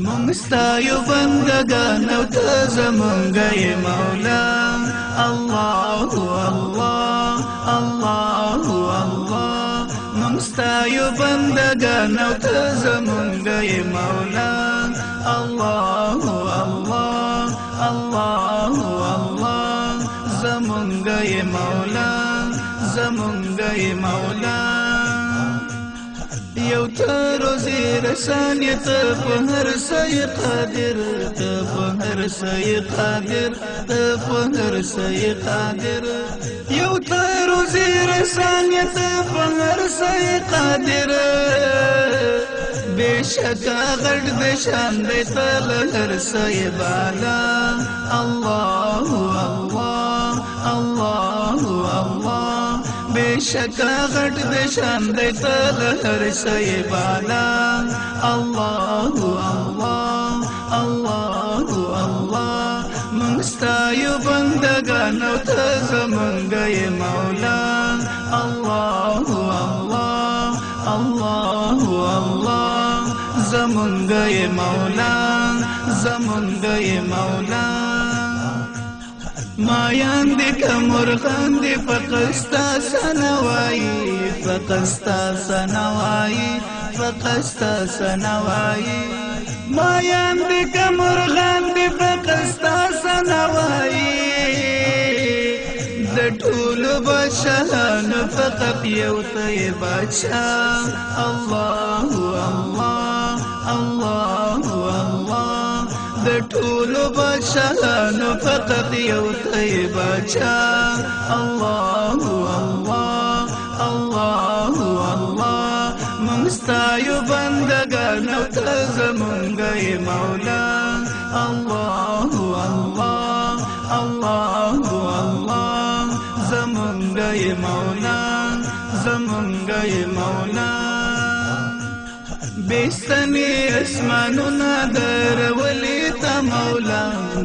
مونږ بندگان او ته زمونږ یې مولا الله الله الله الله مونږ بندگان او ته زمونږ یې مولا الله الله الله الله زمونږ یې مولا زمونږ یې مولا یو ته روزي رسانې ته په هر څه قادر ته په هر څه قادر ته په هر څه قادر یو ته روزي رسانې ته په هر څه قادر بشکا غړ دې شان دې تل هر څه بالا الله الله الله الله بشکا غټ دې شان دې تل هر څه بالا الله الله الله الله مونږ ستایو بندگان او ته زمونږ یې مولا الله الله الله الله زمونږ یې مولا زمونږ یې مولا مایان دې کمرغان دې فقستا سنوایی فقستا سنوایی فقستا سنوایی مایان دې کمرغان دې فقستا سنوایی د ټولو بادشاهانو فقط یو ته یې بادشاه الله الله الله الله د ټولو بادشاهانو فقط یو ته یې بادشاه الله الله الله الله مونږ ستایو بندګان او ته زمونږ یې مولا الله الله الله الله زمونږ یې مولا زمونږ یې مولا بستنی اسمانونا درولي تا مولا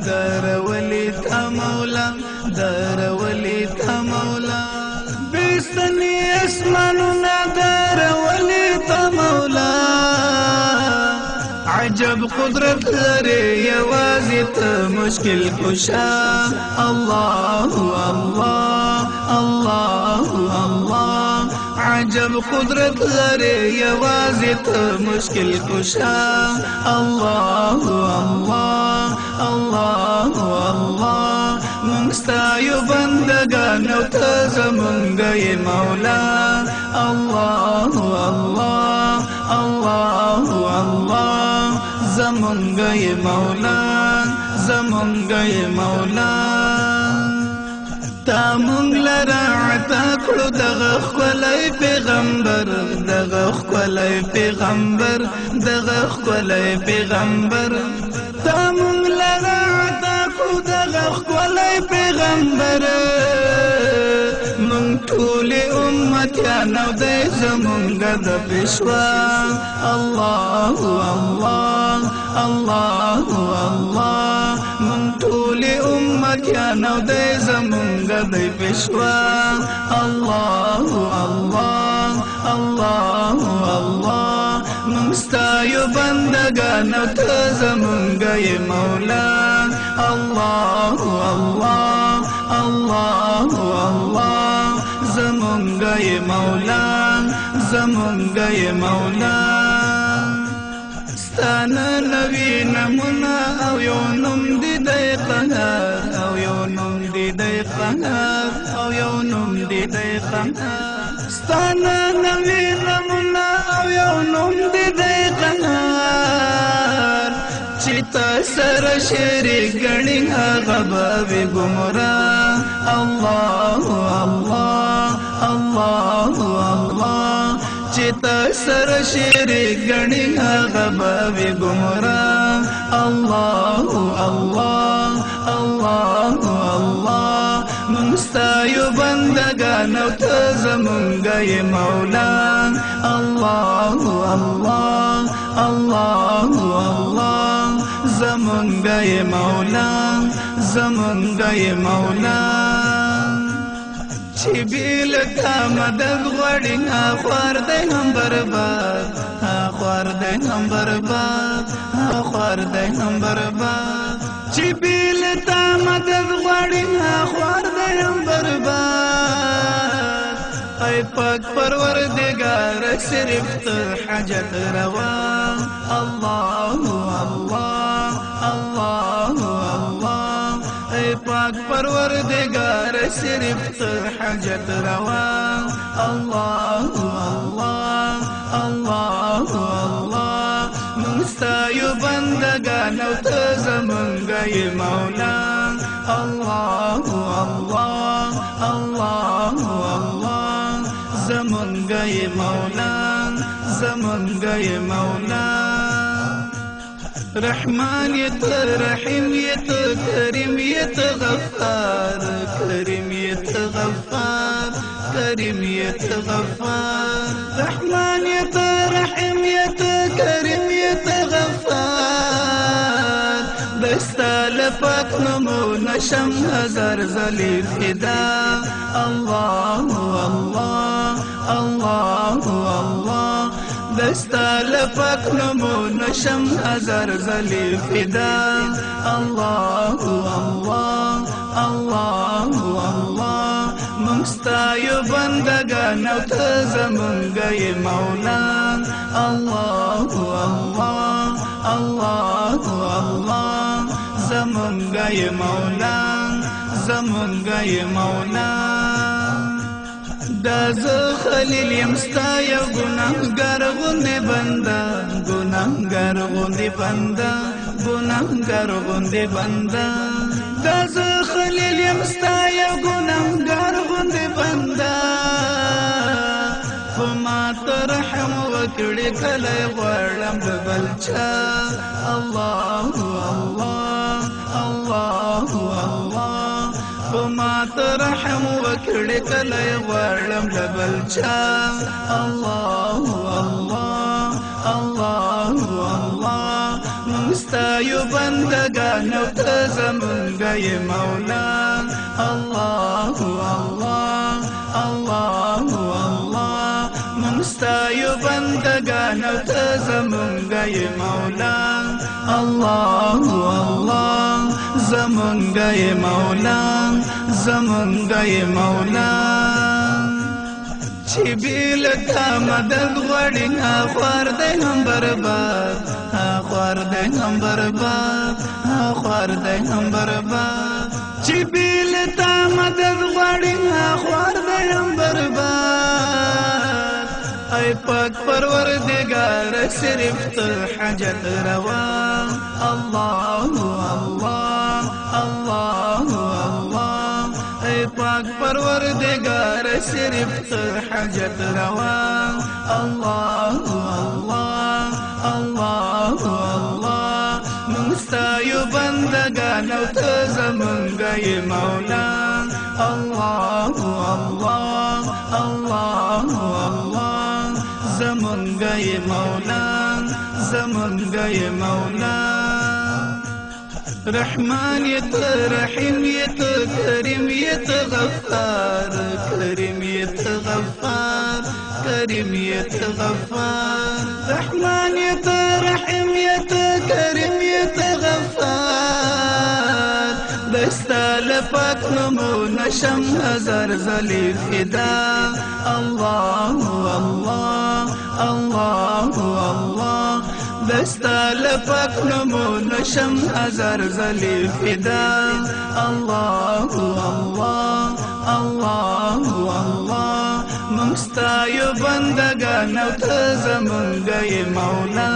درولي تا مولا درولي تا مولا بستنی اسمانونا درولي تا مولا عجب قدرت لري یوازې ته مشکل کشا الله الله الله الله عجب قدرت لري یوازې ته مشکل کشا الله الله الله الله مونږ ستایو بندګان او ته زمونږ یې مولا الله الله الله الله زمونږ یې مولا زمونږ یې مولا تا مونږ لره عطا کړو دغه ښکلی پیغمبر دغه ښکلی پیغمبر دغه ښکلی پیغمبر تا مونږ لره عطا کړو دغه ښکلی پیغمبر مونږ ټولې امتیان او دی زمونږ د پیشوا الله الله الله الله مونږ ټولې امتیان او دی زمونږ د پیشوا الله الله الله الله مونږ ستایو بندګان او ته زمونږ یې مولا الله الله الله الله زمونږ یې مولا زمونږ یې مولا ستانه نوی نمونه او یو نوم دې دی قهار او یو نوم دې دی قهار او یو نوم دې دی قهار ستانه نوی نمونه او یو نوم دې دی قهار چې تا سره شریک ګڼي هغه به وي ګمراه الله الله الله الله چې تا سره شریک ګڼي هغه به وي ګمراه الله الله الله الله مونږ ستایو بندګان او ته زمونږ یې مولا الله الله الله الله زمونږ یې مولا زمونږ یې مولا چې بیل تا مدد غواړي خوار دی هم برباد خوار دی دی هم برباد خوار دی هم برباد چې بیل تا مدد غواړي خوار دی هم برباد ای پاک پروردگار صرف ته حاجت روا الله الله الله الله ای پاک پروردگار صرف ته حاجت روا الله الله الله الله مستایو بندگان او ته زمونږ یې مولا الله الله الله الله زمونږ یې مولا زمونږ یې مولا رحمان یت رحیم یت کریم یت غفار کریم یت غفار کریم یت غفار رحمان یت رحیم یت کریم یت غفار دستا لپاک نمو نشم هزار زلی فدا الله الله الله الله دستا لپاک نمو نشم هزار زلی فدا الله الله الله الله مستایو بندگان او ته زمونږ یې مولا الله الله الله الله زمونږ یې مولا زمونږ یې مولا دا زه خلیل یم ستا یو ګناهګار غوندې بنده ګناهګار غوندې بنده ګناهګار غوندې بنده دا زه خلیل یم ستا یو ګناهګار غوندې بنده خو ما ته رحم وکړې کله یې غواړم د بل چا الله الله الله الله خو ما ته رحم وکړې کله یې غواړم د بل چا الله الله الله الله مستایو بندگان او ته زمونږ یې مولا الله الله الله الله مستایو بندگان او ته زمونږ یې مولا الله الله زمونږ یې مولا زمونږ یې مولا چې بیل تا مدد غواړي خوار دی هم برباد خوار دی هم برباد خوار دی هم برباد چې بیل تا مدد غواړي خوار دی هم برباد ای پاک پروردگار صرف ته حاجت روا الله الله الله الله ای پاک پروردگار صرف ته حاجت روا الله الله الله الله مستایو بندگان او ته زمونږ یې مولا الله الله الله الله زمونږ یې مولا زمونږ یې مولا رحمان یت رحیم یت کریم یت غفار کریم یت غفار کریم یت غفار رحمان یت رحیم یت کریم یت غفار دستا لپاک نمو نشم هزار زلی فدا الله الله الله الله دستا لپاک نمو نشم هزار زلی فدا الله الله الله الله مستایو بندگان او ته زمونږ یې مولا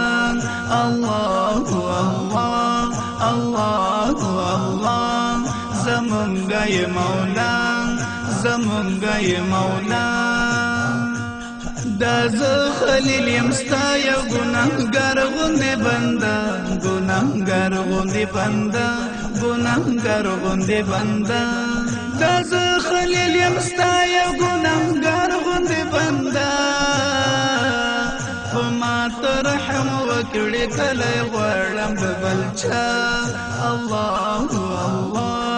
الله الله الله الله زمونږ یې مولا زمونږ یې مولا دا زه خلیل یم ستا یو ګناهګار غوندې بنده ګناهګار غوندې بنده ګناهګار غوندې بنده دا زه خلیل یم ستا یو ګناهګار غوندې بنده خو ما ته رحم وکړې کله یې غواړم د بل چا الله الله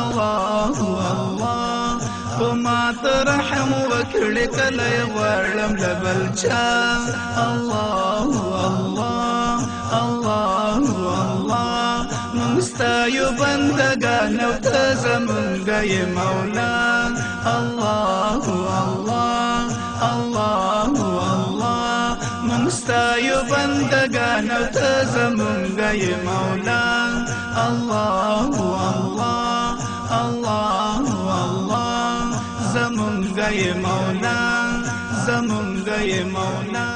الله الله خو ما ته رحم وکړې کله یې غواړم د بل چا الله الله یو بندگان او ته زمونږ یې مولا الله الله الله الله مونږ ستا یو بندگان او ته زمونږ یې مولا الله الله الله الله زمونږ یې مولا زمونږ یې مولا